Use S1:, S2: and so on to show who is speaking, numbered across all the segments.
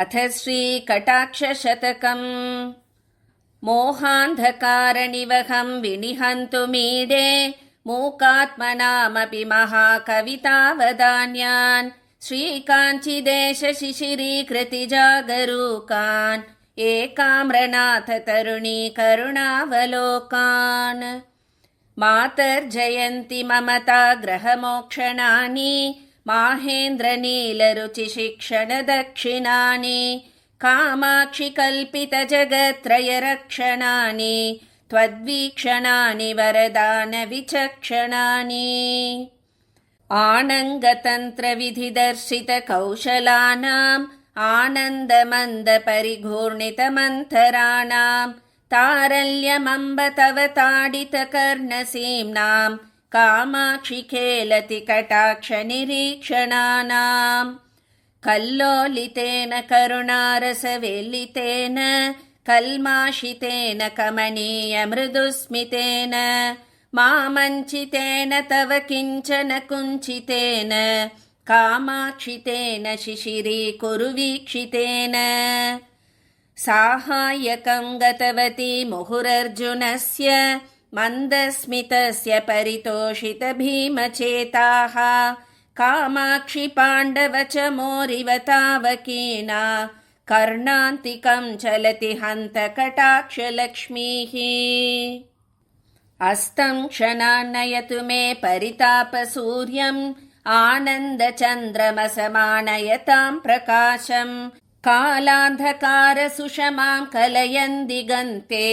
S1: अथ श्रीकटाक्षशतकम्। मोहान्धकारनिवहं विनिहन्तु मीडे मूकात्मनामपि महाकवितावदान्यान् श्रीकाञ्चिदेशशिशिरीकृतिजागरूकान् एकाम्रनाथ तरुणी करुणावलोकान्। मातर्जयन्ति ममता ग्रहमोक्षणानि माहेन्द्रनीलरुचिशिक्षणदक्षिणानि कामाक्षि कल्पितजगत्त्रयरक्षणानि त्वद्वीक्षणानि वरदानविचक्षणानि। आनङ्गतन्त्रविधिदर्शितकौशलानाम् आनन्दमन्दपरिघूर्णितमन्थराणाम् तारल्यमम्ब तव ताडितकर्णसीम्नाम् कामाक्षि खेलति कटाक्षनिरीक्षणानाम्। कल्लोलितेन करुणारसवेल्लितेन कल्माषितेन कमनीयमृदुस्मितेन मामञ्चितेन तव किञ्चन कुञ्चितेन कामाक्षितेन शिशिरीकुरु वीक्षितेन। साहाय्यकं गतवती मुहुरर्जुनस्य मन्दस्मितस्य परितोषितभीमचेताः कामाक्षि पाण्डवचमोरिव तावकीना कर्णान्तिकं चलति हन्तकटाक्षलक्ष्मीः। अस्तं क्षणान्नयतु मे परितापसूर्यम् आनन्दचन्द्रमसमानयतां प्रकाशम् कालान्धकारसुषमां कलयन् दिगन्ते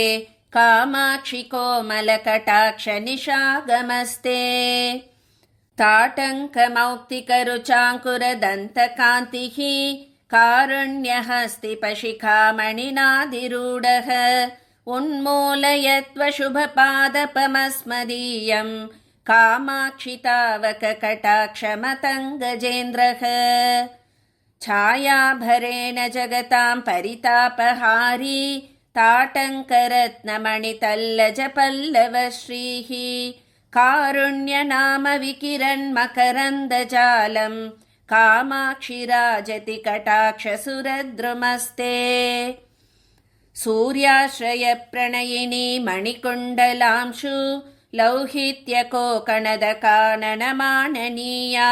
S1: कामाक्षि कोमलकटाक्षनिशागमस्ते। ताटङ्कमौक्तिकरुचाङ्कुरदन्तकान्तिः कारुण्यहस्तिपशिखामणिनाधिरूढः उन्मूलयत्वशुभपादपमस्मदीयम् कामाक्षि तावककटाक्षमतङ्गजेन्द्रः। छायाभरेण जगतां परितापहारी ताटङ्करत्नमणितल्लजपल्लवश्रीः कारुण्यनाम विकिरन्मकरन्दजालम् कामाक्षि राजति कटाक्षसुरद्रुमस्ते। सूर्याश्रयप्रणयिनी मणिकुण्डलांशु लौहित्यकोकणदकाननमाननीया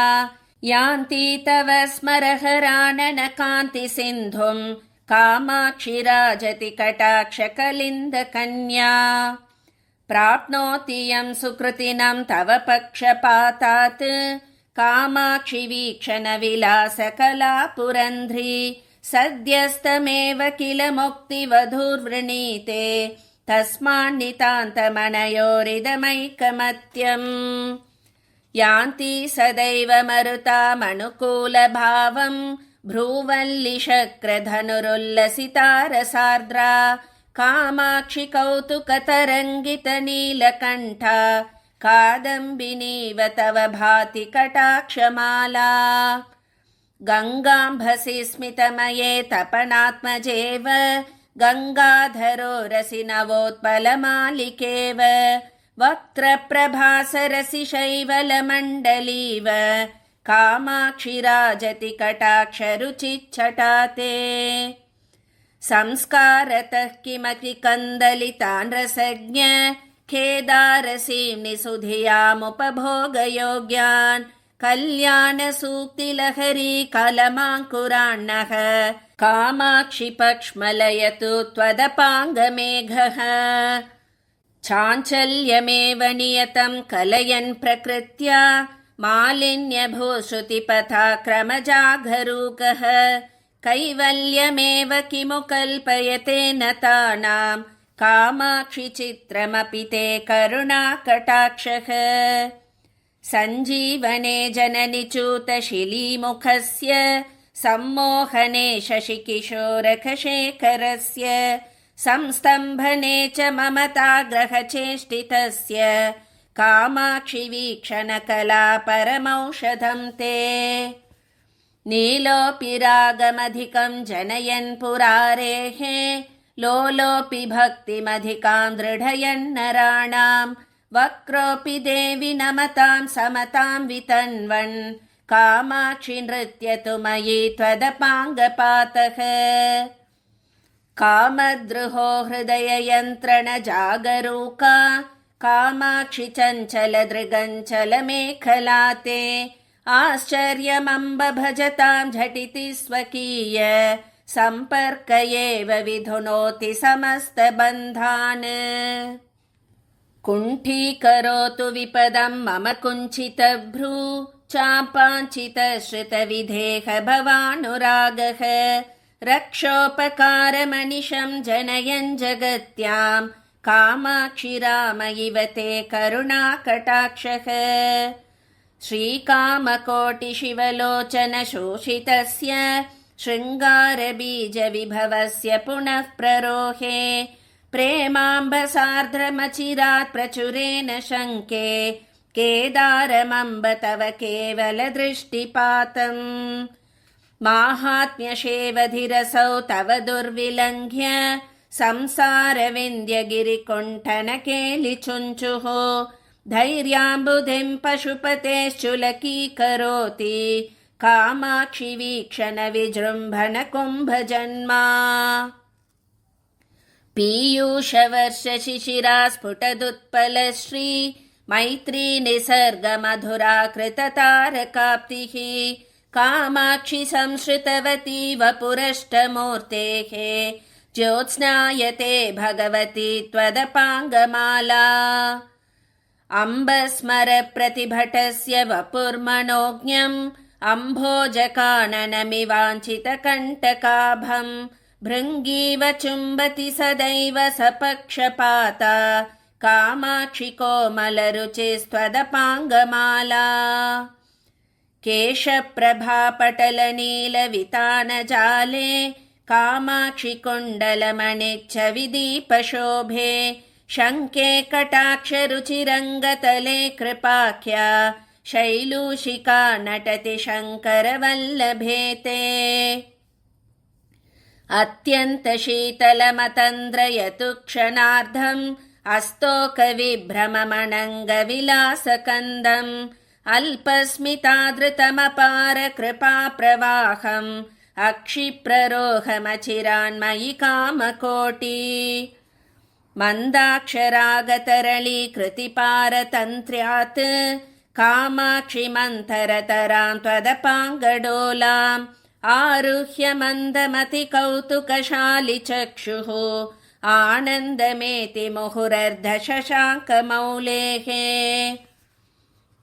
S1: यान्ति तव स्मरहराननकान्तिसिन्धुम् कामाक्षि राजति कटाक्षकलिन्दकन्या। प्राप्नोति यं सुकृतिनं तव पक्षपातात् कामाक्षि वीक्षणविलासकलापुरन्ध्री सद्यस्तमेव किल मुक्तिवधूर्वृणीते तस्मान्नितान्तमनयोरिदमैकमत्यम्। यान्ति सदैव मरुतामनुकूलभावम् भ्रूवल्लिशक्रधनुरुल्लसितारसार्द्रा कामाक्षि कौतुकतरङ्गितनीलकण्ठा कादम्बिनीव तव भाति कटाक्षमाला। गङ्गाम्भसि स्मितमये तपनात्मजेव गङ्गाधरो रसि नवोत्पलमालिकेव वक्त्रप्रभासरसि शैवलमण्डलीव कामाक्षि राजति कटाक्षरुचिच्छटाते। संस्कारतः किमपि कन्दलितान् रसज्ञ खेदारसीं निसुधियामुपभोगयोग्यान् कल्याणसूक्तिलहरी कलमाङ्कुराण्णः कामाक्षि पक्ष्मलयतु त्वदपाङ्गमेघः। चाञ्चल्यमेव नियतं कलयन् प्रकृत्या मालिन्यभूश्रुतिपथाक्रमजागरूकः कैवल्यमेव किमु कल्पयते नतानां कामाक्षि चित्रमपि ते करुणाकटाक्षः। सञ्जीवने जननिचूतशिलीमुखस्य सम्मोहने शशिकिशोरखशेखरस्य संस्तम्भने च ममताग्रहचेष्टितस्य कामाक्षि वीक्षणकला परमौषधं ते। नीलोऽपि रागमधिकं जनयन् पुरारेः लोलोऽपि भक्तिमधिकां दृढयन्नराणां वक्रोऽपि देवि नमतां समतां वितन्वन् कामाक्षि नृत्यतु मयि त्वदपाङ्गपातः कामद्रुहो हृदययन्त्रणजागरूका कामाक्षि चञ्चलदृगञ्चलमेखला ते आश्चर्यमम्ब भजतां झटिति स्वकीय सम्पर्क एव विधुनोति समस्तबन्धान् कुण्ठीकरोतु विपदं मम कुञ्चितभ्रू चापाञ्चितश्रितविधेह भवानुरागः रक्षोपकारमनिशं जनयन् जगत्यां कामाक्षि राम इव ते करुणाकटाक्षः श्रीकामकोटिशिवलोचनशोषितस्य शृङ्गारबीजविभवस्य पुनः प्ररोहे प्रेमाम्बसार्द्रमचिरात् प्रचुरेण शङ्के केदारमम्ब तव केवलदृष्टिपातम् माहात्म्यशेवधिरसौ तव दुर्विलङ्घ्य संसारविन्द्यगिरिकुण्ठनकेलिचुञ्चुः धैर्याम्बुधिं पशुपतेश्चुलकीकरोति कामाक्षि वीक्षण विजृम्भण कुम्भजन्मा पीयूषवर्षशिशिरा स्फुटदुत्पलश्री मैत्री निसर्गमधुरा कृततारकाप्तिः कामाक्षि संश्रितवती वपुरष्टमूर्तेः ज्योत्स्नायते भगवती त्वदपाङ्गमाला अम्बस्मर प्रतिभटस्य वपुर्मनोज्ञम् अम्भोजकाननमिवाञ्छितकण्टकाभम् भृङ्गीव चुम्बति सदैव सपक्षपाता कामाक्षि कोमलरुचिस्त्वदपाङ्गमाला केशप्रभापटलनीलवितानजाले कामाक्षि कुण्डलमणिच्छ विदीपशोभे शङ्के कटाक्षरुचिरङ्गतले कृपाख्या शैलूषिका नटति शङ्करवल्लभे ते अत्यन्तशीतलमतन्द्रयतु क्षणार्धम् अस्तोकविभ्रममणङ्गविलासकन्दम् अल्पस्मितादृतमपार कृपाप्रवाहम् अक्षिप्ररोहमचिरान्मयि कामकोटि मन्दाक्षरागतरळीकृतिपारतन्त्र्यात् कामाक्षि मन्थरतरां त्वदपाङ्गडोलाम् आरुह्य मन्दमतिकौतुकशालिचक्षुः आनन्दमेति मुहुरर्धशशाङ्कमौलेः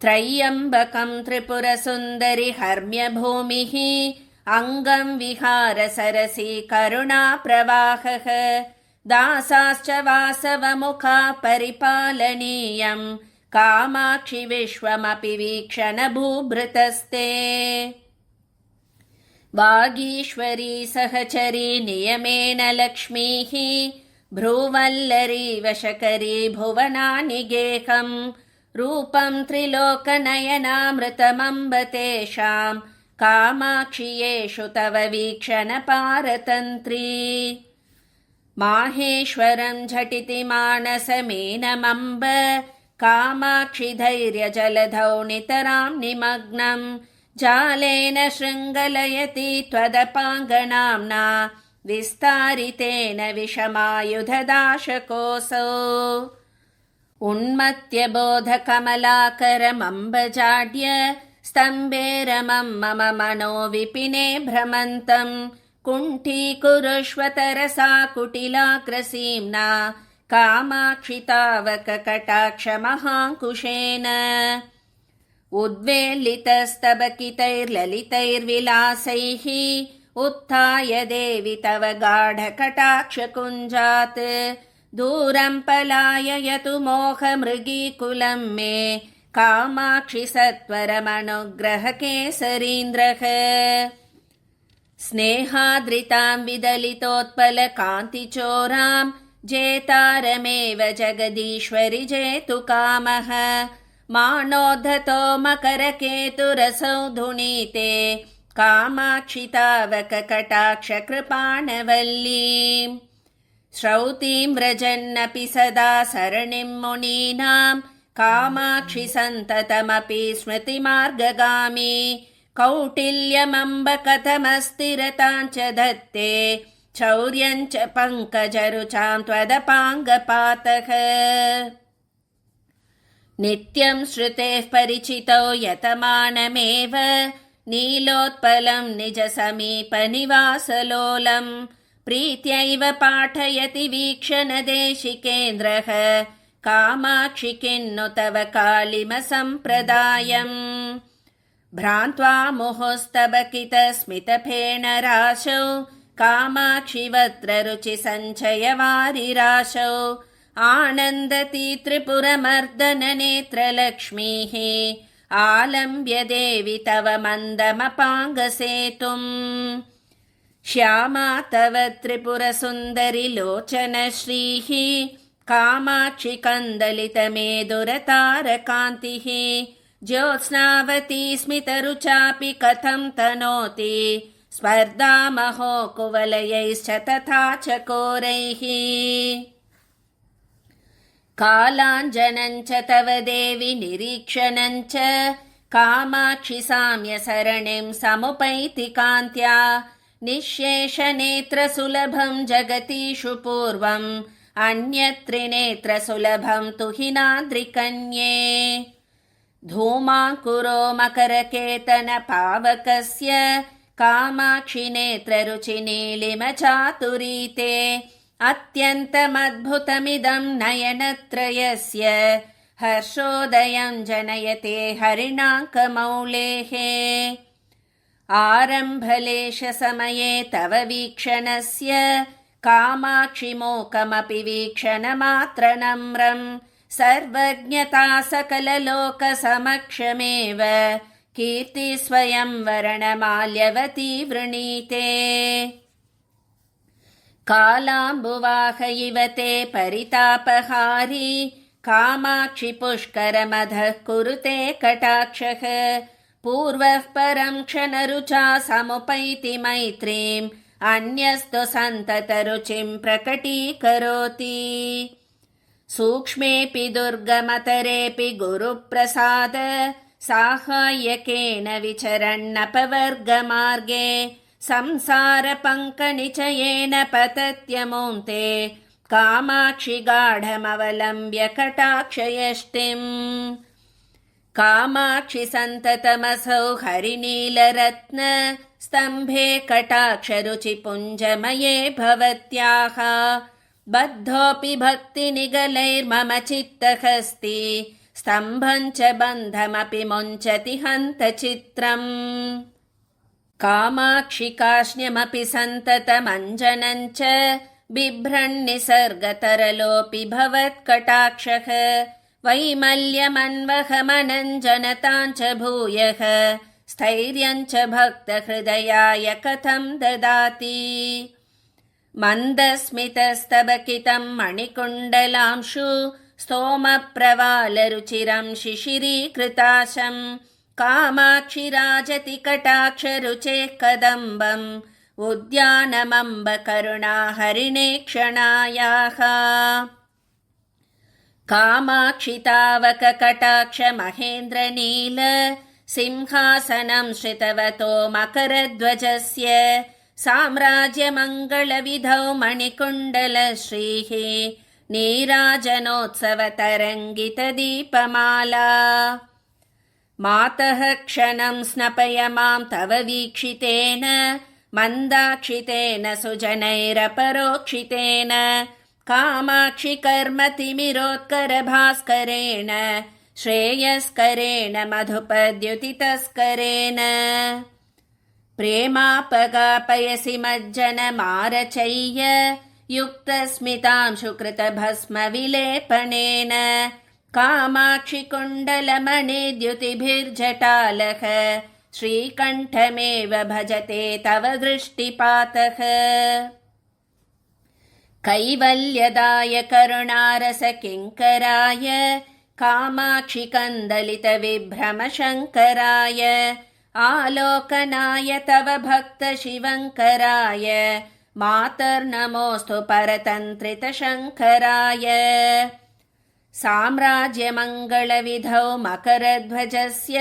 S1: त्रय्यम्बकं त्रिपुरसुन्दरि हर्म्यभूमिः अङ्गं विहारसरसी करुणाप्रवाहः दासाश्च वासवमुखा परिपालनीयम् कामाक्षि विश्वमपि वीक्षण भूभृतस्ते वागीश्वरी सहचरी नियमेन लक्ष्मीः भ्रूवल्लरी वशकरी भुवनानि गेहम् रूपं त्रिलोकनयनामृतमम्ब तेषां कामाक्षि येषु तव वीक्षण पारतन्त्री माहेश्वरं झटिति मानसमेनमम्ब कामाक्षि धैर्यजलधौ नितरां निमग्नं जालेन शृङ्गलयति त्वदपाङ्गनाम्ना विस्तारितेन विषमायुधदाशकोऽसौ उन्मत्त्यबोधकमलाकरमम्बजाड्य स्तम्भेरमं मम मनो विपिने भ्रमन्तम् कुण्ठीकुरुष्व तरसा कुटिलाग्रसीम्ना कामाक्षि तावककटाक्षमहाङ्कुशेन उद्वेलितस्तबकितैर्ललितैर्विलासैः उत्थाय देवि तव गाढकटाक्षकुञ्जात् दूरं पलाययतु मोहमृगीकुलं मे कामाक्षि सत्वरमनुग्रह केसरीन्द्रः स्नेहाद्रितां विदलितोत्पलकान्तिचोरां जेतारमेव जगदीश्वरि जेतु कामः मानोद्धतो मकरकेतुरसौ धुनीते कामाक्षि तावककटाक्षकृपाणवल्लीम् श्रौतीं व्रजन्नपि सदा सरणिं मुनीनां कामाक्षि सन्ततमपि स्मृतिमार्गगामी कौटिल्यमम्ब कथमस्तिरताञ्च धत्ते चौर्यञ्च पङ्कजरुचां त्वदपाङ्गपातः नित्यं श्रुतेः परिचितौ यतमानमेव नीलोत्पलं निजसमीपनिवासलोलं प्रीत्यैव पाठयति वीक्षणदेशिकेन्द्रः कामाक्षि किन्नु तव कालिमसम्प्रदायम् भ्रान्त्वा मुहुस्तबकितस्मितफेणराशौ कामाक्षिवत्र रुचिसञ्चयवारिराशौ आनन्दति त्रिपुरमर्दननेत्रलक्ष्मीः आलम्ब्य देवि तव मन्दमपाङ्गसेतुम् श्यामा तव त्रिपुरसुन्दरि लोचनश्रीः कामाक्षि कन्दलितमेदुरतारकान्तिः ज्योत्स्नावती स्मितरुचापि कथं तनोति स्पर्धामहो कुवलयैश्च तथा चकोरैः कालाञ्जनञ्च तव देवि निरीक्षणञ्च कामाक्षि साम्यसरणिं समुपैति कान्त्या निःशेषनेत्रसुलभं जगतीषु पूर्वम् अन्यत्रिनेत्रसुलभं तु हिनाद्रिकन्ये धूमाङ्कुरो मकरकेतनपावकस्य कामाक्षि नेत्ररुचिनीलिमचातुरीते अत्यन्तमद्भुतमिदं नयनत्रयस्य हर्षोदयं जनयते हरिणाङ्कमौलेः आरम्भलेशसमये तव वीक्षणस्य कामाक्षि मोकमपि वीक्षणमात्रनम्रं सर्वज्ञता सकललोकसमक्षमेव कीर्ति स्वयं वर्णमाल्यवती वृणीते कालाम्बुवाह इव ते परितापहारी कामाक्षि पुष्करमधः कुरुते कटाक्षः पूर्वः परं क्षणरुचा समुपैति मैत्रीम् अन्यस्तु सन्ततरुचिं प्रकटीकरोति सूक्ष्मेऽपि दुर्गमतरेऽपि गुरुप्रसाद साहाय्यकेन विचरन्नपवर्गमार्गे संसारपङ्कनिचयेन पतत्यमुन्ते कामाक्षि गाढमवलम्ब्य कटाक्षयष्टिम् कामाक्षि सन्ततमसौ हरिनीलरत्न स्तम्भे कटाक्षरुचिपुञ्जमये भवत्याः बद्धोऽपि भक्तिनिगलैर्मम चित्तहस्ति स्तम्भं च बन्धमपि मुञ्चति हन्तचित्रम् कामाक्षि काष्ण्यमपि सन्ततमञ्जनं च बिभ्रन्निसर्गतरलोऽपि भवत्कटाक्षः वैमल्यमन्वहमनञ्जनतां च भूयः स्थैर्यं च भक्तहृदयाय कथं ददाति मन्दस्मितस्तबकितं मणिकुण्डलांशु स्तोमप्रवालरुचिरं शिशिरीकृताशं कामाक्षि राजति कटाक्षरुचेः कदम्बम् उद्यानमम्ब करुणा हरिणे क्षणायाः कामाक्षि तावक कटाक्ष महेन्द्रनील सिंहासनं श्रितवतो मकरध्वजस्य साम्राज्यमङ्गलविधौ मणिकुण्डलश्रीः नीराजनोत्सवतरङ्गितदीपमाला मातः क्षणं स्नपय मां तव वीक्षितेन मन्दाक्षितेन सुजनैरपरोक्षितेन कामाक्षि कर्मतिमिरोत्करभास्करेण श्रेयस्करेण मधुपद्युतितस्करेण प्रेमापगापयसि मज्जनमारचय्य युक्तस्मितांशुकृतभस्मविलेपनेन कामाक्षि कुण्डलमणिद्युतिभिर्जटालः श्रीकण्ठमेव भजते तव दृष्टिपातः कैवल्यदाय करुणारसकिङ्कराय कामाक्षि कन्दलितविभ्रमशङ्कराय आलोकनाय तव भक्तशिवङ्कराय मातर्नमोऽस्तु परतन्त्रितशङ्कराय साम्राज्यमङ्गलविधौ मकरध्वजस्य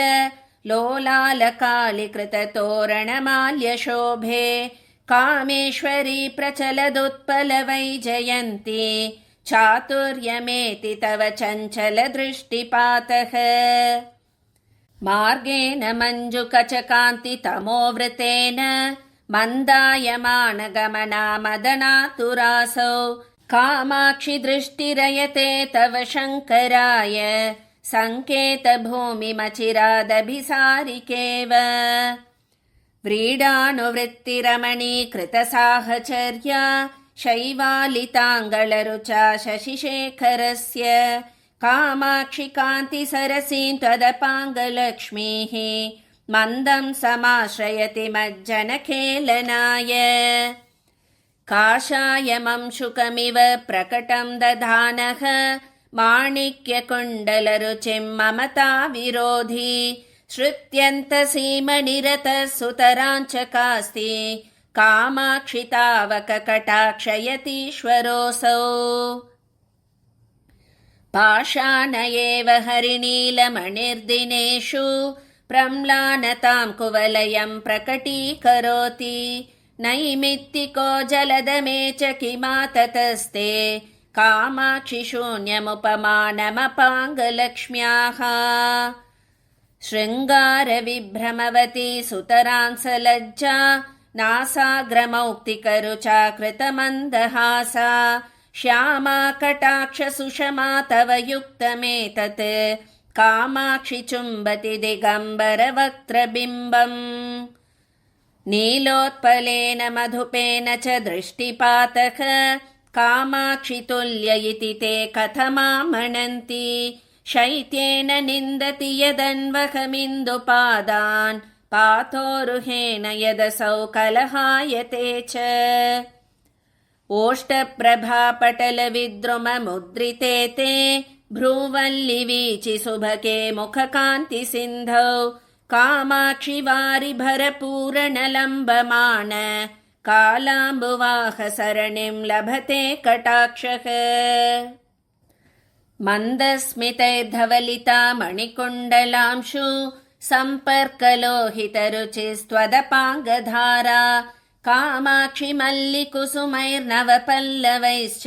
S1: लोलालकालिकृततोरणमाल्यशोभे कामेश्वरी प्रचलदुत्पलवैजयन्ती चातुर्यमेति तव चञ्चलदृष्टिपातः मार्गेण मञ्जुकचकान्तितमोवृतेन मन्दायमानगमना मदनातुरासौ कामाक्षि दृष्टिरयते तव शङ्कराय सङ्केतभूमिमचिरादभिसारिकेव व्रीडानुवृत्तिरमणीकृतसाहचर्या शैवालिताङ्गलरुचा शशिशेखरस्य कामाक्षि कान्तिसरसीं त्वदपाङ्गलक्ष्मीः मन्दं समाश्रयति मज्जनखेलनाय काषायमंशुकमिव प्रकटं दधानः माणिक्यकुण्डलरुचिं ममता विरोधी श्रुत्यन्तसीमनिरतः सुतराञ्चकास्ति कामाक्षि तावककटाक्षयतीश्वरोऽसौ पाषाण एव हरिनीलमणिर्दिनेषु प्रम्लानतां कुवलयं प्रकटीकरोति नैमित्तिको जलदमे च किमाततस्ते कामाक्षि शून्यमुपमानमपाङ्गलक्ष्म्याः शृङ्गारविभ्रमवती सुतरांसलज्जा नासाग्रमौक्तिकरुचा कृतमन्दहासा श्यामा कटाक्षसुषमा तव युक्तमेतत् कामाक्षि चुम्बति दिगम्बरवक्त्रबिम्बम् नीलोत्पलेन मधुपेन च दृष्टिपातः कामाक्षि तुल्य इति ते कथमामणन्ति शैत्येन निन्दति यदन्वहमिन्दुपादान् पातोरुहेण यदसौ कलहायते च ओष्टप्रभापटलविद्रुममुद्रिते ते भ्रूवल्लिवीचि सुभगे मुखकान्तिसिन्धौ कामाक्षि वारिभरपूरणलम्बमान कालाम्बुवाहसरणिं लभते कटाक्षः मन्दस्मितैर्धवलिता मणिकुण्डलांशु सम्पर्कलोहितरुचिस्त्वदपाङ्गधारा कामाक्षि मल्लिकुसुमैर्नवपल्लवैश्च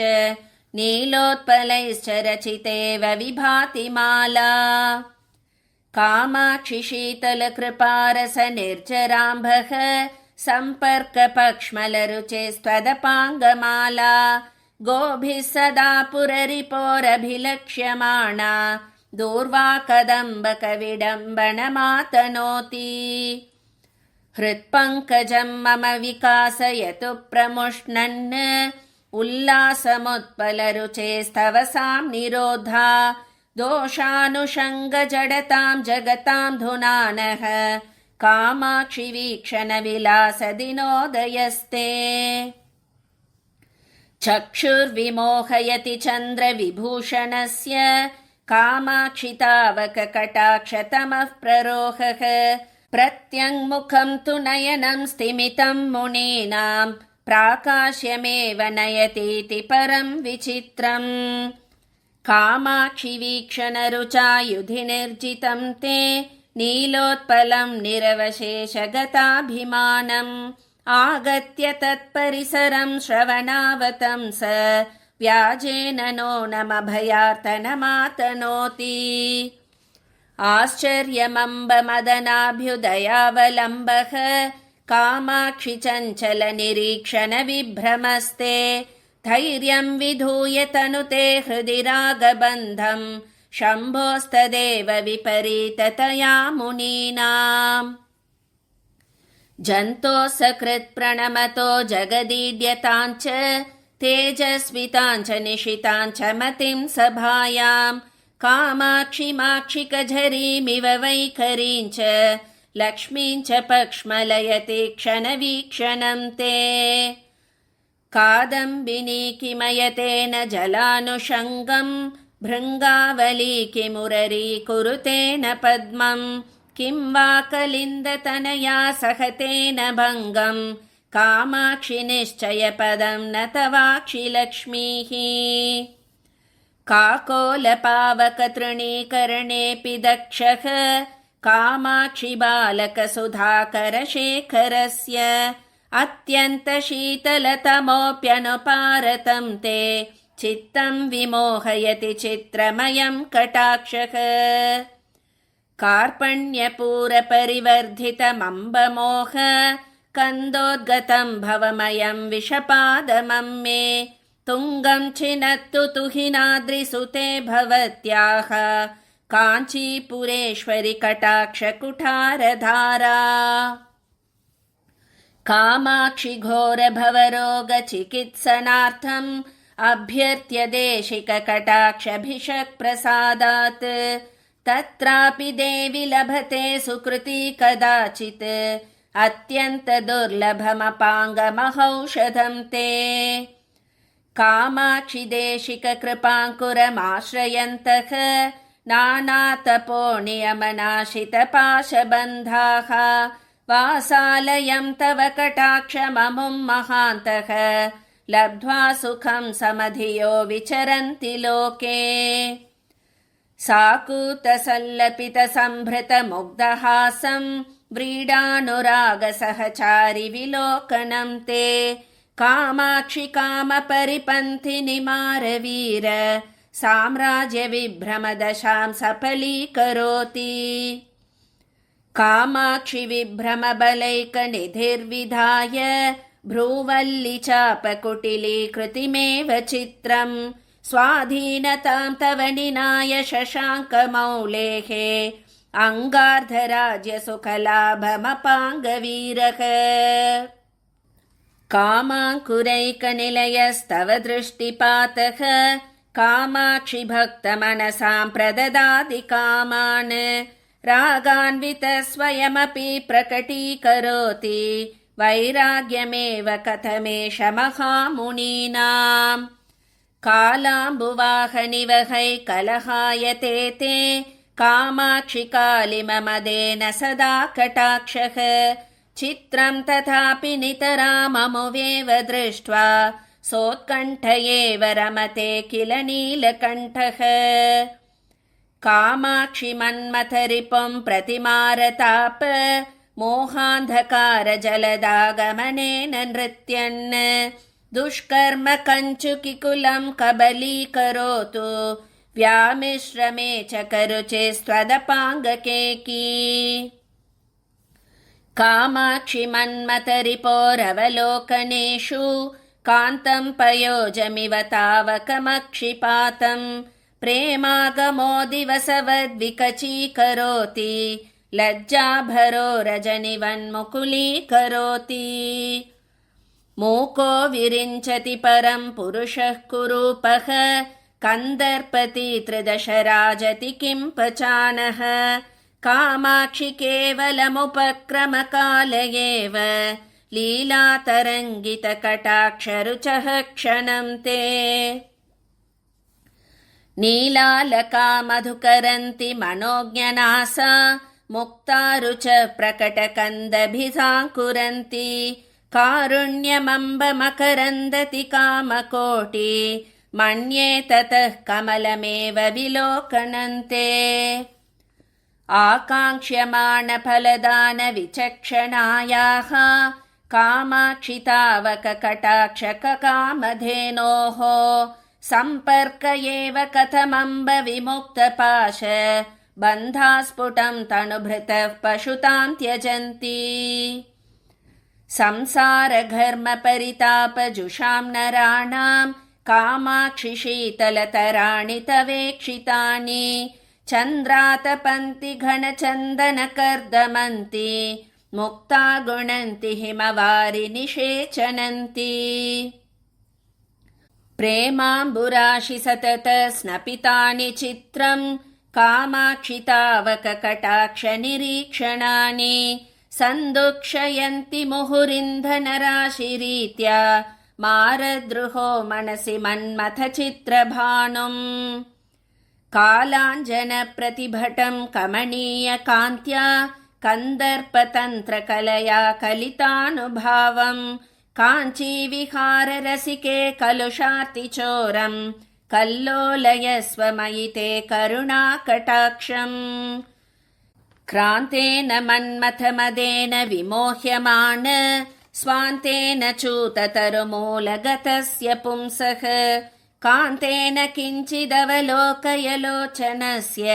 S1: नीलोत्पलैश्च रचितेव विभाति माला कामाक्षि शीतलकृपारसनिर्जराम्भः सम्पर्कपक्ष्मलरुचिस्त्वदपाङ्गमाला गोभिः सदा पुररिपोरभिलक्ष्यमाणा दूर्वा कदम्बकविडम्बनमातनोति हृत्पङ्कजं मम विकासयतु प्रमुष्णन् उल्लासमुत्पलरुचेस्तव सां निरोधा दोषानुषङ्गजडतां जगतां धुनानः कामाक्षि वीक्षणविलासदिनोदयस्ते चक्षुर्विमोहयति चन्द्रविभूषणस्य कामाक्षि तावककटाक्षतमः प्ररोहः प्रत्यङ्मुखं तु नयनं स्तिमितं मुनीनां प्राकाश्यमेव नयतीति परं विचित्रम् कामाक्षि वीक्षणरुचायुधिनिर्जितं ते नीलोत्पलं निरवशेषगताभिमानम् आगत्य तत्परिसरं श्रवणावतंस व्याजेन नो नमभयार्तनमातनोति आश्चर्यमम्बमदनाभ्युदयावलम्बः कामाक्षि चञ्चलनिरीक्षणविभ्रमस्ते धैर्यं विधूय तनुते हृदि रागबन्धं शम्भोस्तदेव विपरीततया मुनीनाम् जन्तोः सकृत्प्रणमतो जगदीड्यताञ्च तेजस्विताञ्च निशिताञ्च मतिं सभायां कामाक्षि माक्षिकझरीमिव वैखरीञ्च लक्ष्मीञ्च पक्ष्मलयति क्षणवीक्षणं ते कादम्बिनी किमयतेन जलानुषङ्गं भृङ्गावली किमुररी कुरुतेन पद्मम् किं वा कलिन्दतनया सहतेन भङ्गं कामाक्षि निश्चयपदं न तवाक्षि लक्ष्मीः काकोलपावकतृणीकरणेऽपि दक्षः कामाक्षि बालकसुधाकरशेखरस्य अत्यन्तशीतलतमोऽप्यनुपारतं ते चित्तं विमोहयति चित्रमयं कटाक्षः कार्पण्यपूरपरिवर्धितमम्बमोह कन्दोद्गतं भवमयं विषपादमं मे तुङ्गं छिनत्तु तुहिनाद्रिसुते भवत्याः काञ्चीपुरेश्वरि कटाक्षकुठारधारा कामाक्षि घोरभवरोगचिकित्सनार्थम् अभ्यर्थ्य देशिककटाक्षभिषक्प्रसादात् तत्रापि देवि लभते सुकृती कदाचित् अत्यन्तदुर्लभमपाङ्गमहौषधं ते कामाक्षि देशिककृपाङ्कुरमाश्रयन्तः नानातपोनियमनाशितपाशबन्धाः वासालयं तव कटाक्षममुं महान्तः लब्ध्वा सुखं समधियो विचरन्ति लोके साकूतसल्लपितसम्भृतमुग्धहासं व्रीडानुरागसहचारि विलोकनं ते कामाक्षि कामपरिपन्थिनिमारवीर साम्राज्यविभ्रमदशां सफलीकरोति कामाक्षि विभ्रमबलैकनिधिर्विधाय भ्रूवल्लिचापकुटिलीकृतिमेव चित्रम् स्वाधीनतां तव निनाय शशाङ्कमौलेः अङ्गार्धराज्यसुखलाभमपाङ्गवीरः कामाङ्कुरैकनिलयस्तव दृष्टिपातः कामाक्षि भक्तमनसां प्रददाति कामान् रागान्वितः स्वयमपि प्रकटीकरोति वैराग्यमेव कथमेष महामुनीनाम् कालाम्बुवाहनिवहै कलहायते ते कामाक्षि कालिममदेन सदा कटाक्षः चित्रं तथापि नितराममुवेव दृष्ट्वा सोत्कण्ठ एव रमते किल नीलकण्ठः कामाक्षि मन्मथरिपुं प्रतिमारताप मोहान्धकारजलदागमनेन नृत्यन् दुष्कर्म कञ्चुकिकुलं कबलीकरोतु व्यामिश्रमे च करुचे स्वदपाङ्गकेकी कामाक्षि मन्मथरिपोरवलोकनेषु कान्तं पयोजमिव तावकमक्षिपातं प्रेमागमो दिवसवद्विकचीकरोति लज्जाभरो रजनिवन्मुकुलीकरोति मूको विरिञ्चति परं पुरुषः कुरूपः कन्दर्पति त्रिदश राजति किं पचानः कामाक्षि केवलमुपक्रमकाल एव लीलातरङ्गितकटाक्षरुचः क्षणं ते नीलालकामधुकरन्ति मनोज्ञनासा मुक्तारुच प्रकटकन्दभिसाङ्कुरन्ति कारुण्यमम्बमकरन्दति कामकोटि मन्ये ततः कमलमेव विलोकनन्ते आकाङ्क्ष्यमाणफलदानविचक्षणायाः कामाक्षि तावककटाक्षककामधेनोः सम्पर्क एव कथमम्ब विमुक्तपाश बन्धास्फुटं तनुभृतः पशुतां त्यजन्ति संसारघर्मपरितापजुषां नराणां कामाक्षि शीतलतराणि तवेक्षितानि चन्द्रातपन्ति घनचन्दनकर्दमन्ति मुक्ता गुणन्ति हिमवारि निषेचनन्ति प्रेमाम्बुराशि सतत स्नपितानि चित्रं कामाक्षि तावककटाक्षनिरीक्षणानि सन्दुक्षयन्ति मुहुरिन्धनराशिरीत्या मारद्रुहो मनसि मन्मथचित्रभानुम् कालाञ्जनप्रतिभटं कमनीयकान्त्या कन्दर्पतन्त्रकलया कलितानुभावं काञ्चीविहाररसिके कलुषार्तिचोरं कल्लोलयस्व मयि ते करुणाकटाक्षम् क्रान्तेन मन्मथमदेन विमोह्यमान स्वान्तेन चूततरुमूलगतस्य पुंसः कान्तेन किञ्चिदवलोकय लोचनस्य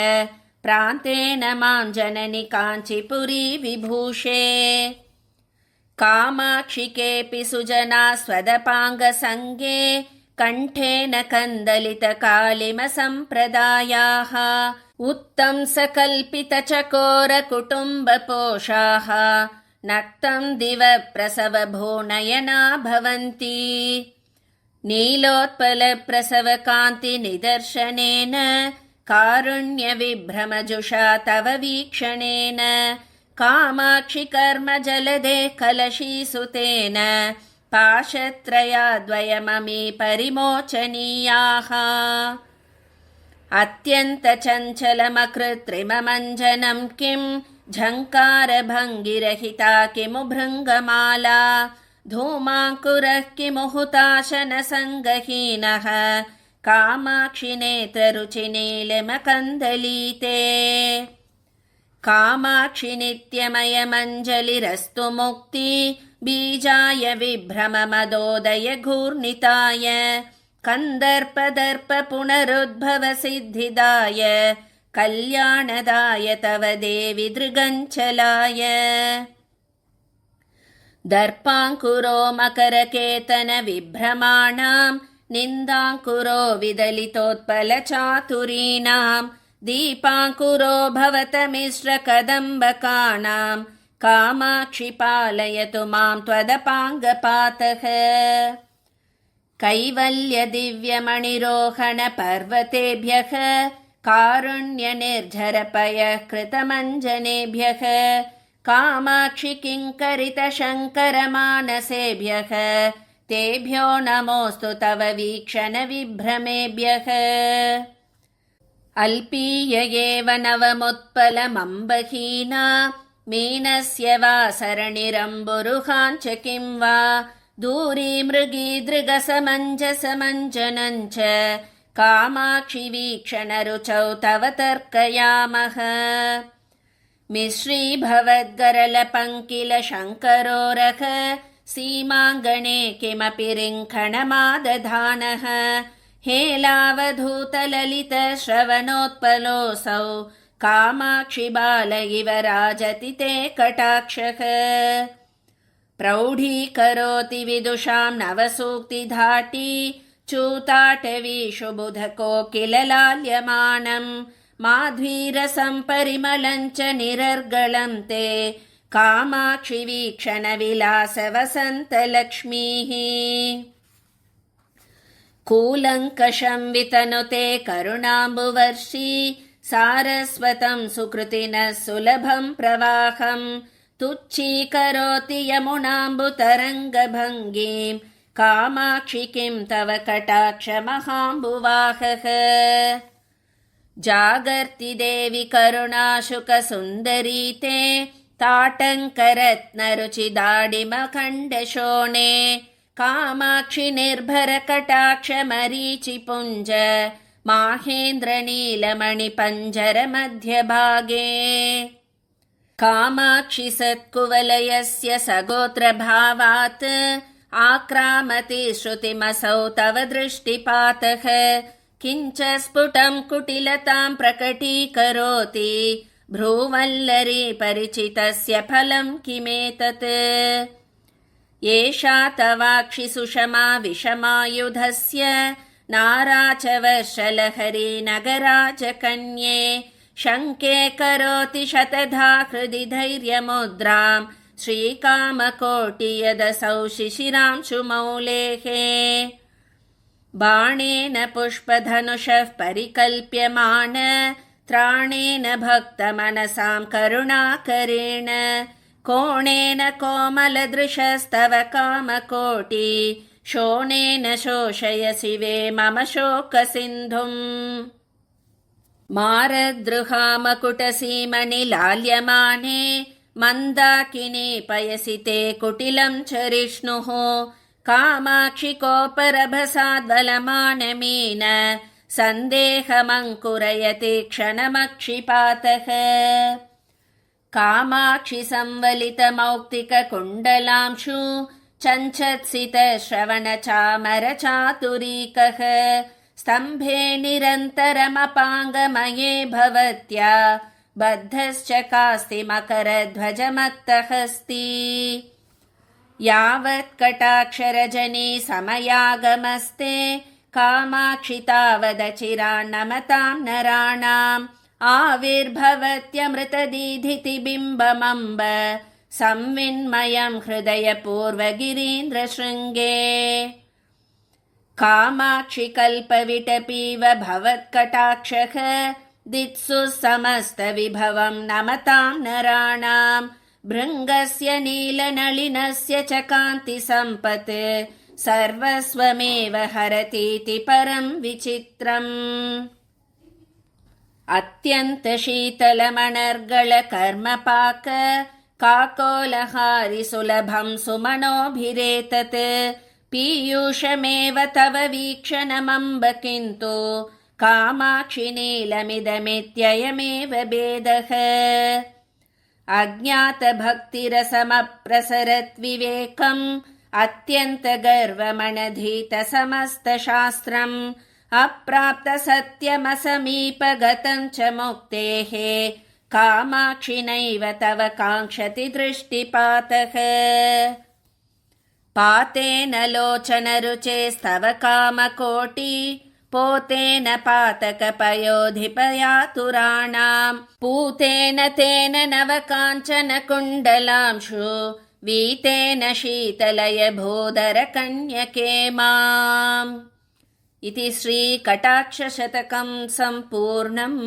S1: प्रान्तेन मां जननि काञ्चीपुरी विभूषे कामाक्षि केऽपि सुजना स्वदपाङ्गसङ्गे कण्ठेन कन्दलितकालिमसम्प्रदायाः उत्तंसकल्पितचकोरकुटुम्बपोषाः नक्तं दिवप्रसवभूनयना भवन्ति नीलोत्पलप्रसवकान्तिनिदर्शनेन कारुण्यविभ्रमजुषा तव वीक्षणेन कामाक्षि कर्मजलदे कलशीसुतेन पाशत्रयाद्वयममी परिमोचनीयाः अत्यन्तचञ्चलमकृत्रिममञ्जनं किं झङ्कारभङ्गिरहिता किमु भृङ्गमाला धूमाङ्कुरः किमु हुताशनसङ्गहीनः कामाक्षि नेत्ररुचिनीलिमकन्दलीते कामाक्षि नित्यमयमञ्जलिरस्तु मुक्ति बीजाय विभ्रममदोदय घूर्णिताय कन्दर्पदर्प पुनरुद्भव सिद्धिदाय कल्याणदाय तव देवि दृगञ्चलाय दर्पाङ्कुरो मकरकेतन विभ्रमाणां निन्दाङ्कुरो विदलितोत्पलचातुरीणां दीपाङ्कुरो भवतमिश्रकदम्बकानां कामाक्षि पालयतु मां त्वदपाङ्गपातः कैवल्यदिव्यमणिरोहणपर्वतेभ्यः कारुण्यनिर्झरपयः कृतमञ्जनेभ्यः कामाक्षि किङ्करितशङ्करमानसेभ्यः तेभ्यो नमोऽस्तु तव वीक्षणविभ्रमेभ्यः अल्पीय एव नवमुत्पलमम्बहीना मीनस्य वा सरणिरम्बुरुहाञ्च किं वा दूरी मृगी दृगसमञ्जसमञ्जनञ्च कामाक्षि वीक्षणरुचौ तव तर्कयामः मिश्रीभवद्गरलपङ्किलशङ्करोरः सीमाङ्गणे किमपि रिङ्खणमादधानः हेलावधूतललितश्रवणोत्पलोऽसौ कामाक्षि बाल इव राजति ते कटाक्षः प्रौढीकरोति विदुषां नवसूक्तिधाटी चूताटवीषु बुधकोकिललाल्यमानं माध्वीरसं परिमलं च निरर्गलं ते कामाक्षि वीक्षणविलासवसन्तलक्ष्मीः कूलङ्कषं वितनुते करुणाम्बुवर्षी सारस्वतं सुकृतिनः सुलभं प्रवाहं तुच्छीकरोति यमुनाम्बुतरङ्गभङ्गीं कामाक्षि किं तव कटाक्षमहाम्बुवाहः जागर्ति देवि करुणाशुकसुन्दरी ते ताटङ्करत्नरुचिदाडिमखण्डशोणे कामाक्षि निर्भरकटाक्षमरीचिपुञ्ज माहेन्द्रनीलमणिपञ्जरमध्यभागे कामाक्षि सत्कुवलयस्य सगोत्रभावात् आक्रामति श्रुतिमसौ तव दृष्टिपातः किञ्च स्फुटं कुटिलतां प्रकटीकरोति भ्रूवल्लरी परिचितस्य फलं किमेतत् एषा तवाक्षि सुषमा विषमायुधस्य नाराचवर्षलहरी नगराजकन्ये शङ्के करोति शतधा हृदि धैर्यमुद्रां श्रीकामकोटि यदसौ शिशिरांशुमौलेः बाणेन पुष्पधनुषः परिकल्प्यमान त्राणेन भक्तमनसां करुणाकरेण कोणेन कोमलदृशस्तव कामकोटि शोणेन शोषयसि वे मम शोकसिन्धुम् मारद्रुहामकुटसीमणिलाल्यमाने मन्दाकिनी पयसि ते कुटिलं चरिष्णुः कामाक्षि कोपरभसाद्वलमानमीन सन्देहमङ्कुरयति क्षणमक्षिपातः कामाक्षि संवलितमौक्तिककुण्डलांशु चञ्चत्सित श्रवणचामरचातुरीकः स्तम्भे निरन्तरमपाङ्गमये भवत्या बद्धश्च कास्ति मकरध्वजमत्तहस्ति यावत् कटाक्षरजनी समयागमस्ते कामाक्षि तावदचिरान्नमतां नराणाम् आविर्भवत्यमृतदीधितिबिम्बमम्ब संविन्मयं हृदयपूर्वगिरीन्द्रशृङ्गे कामाक्षि कल्पविटपीव भवत्कटाक्षः दित्सु समस्तविभवं नमतां नराणां भृङ्गस्य नीलनलिनस्य च कान्तिसम्पत् सर्वस्वमेव हरतीति परं विचित्रम् अत्यन्तशीतलमणर्गळकर्मपाक काकोलहारि सुलभं सुमनोभिरेतत् पीयूषमेव तव वीक्षणमम्ब किन्तु कामाक्षि नीलमिदमित्ययमेव भेदः अज्ञातभक्तिरसमप्रसरद्विवेकम् अत्यन्तगर्वमनधीतसमस्तशास्त्रम् अप्राप्तसत्यमसमीपगतं च मुक्तेः कामाक्षि नैव तव काङ्क्षति दृष्टिपातः पातेन लोचनरुचेस्तव कामकोटि पोतेन पातकपयोधिपयातुराणां पूतेन तेन नवकाञ्चनकुण्डलांशु वीतेन शीतलय भूधरकन्यके माम् इति श्रीकटाक्षशतकं सम्पूर्णम्।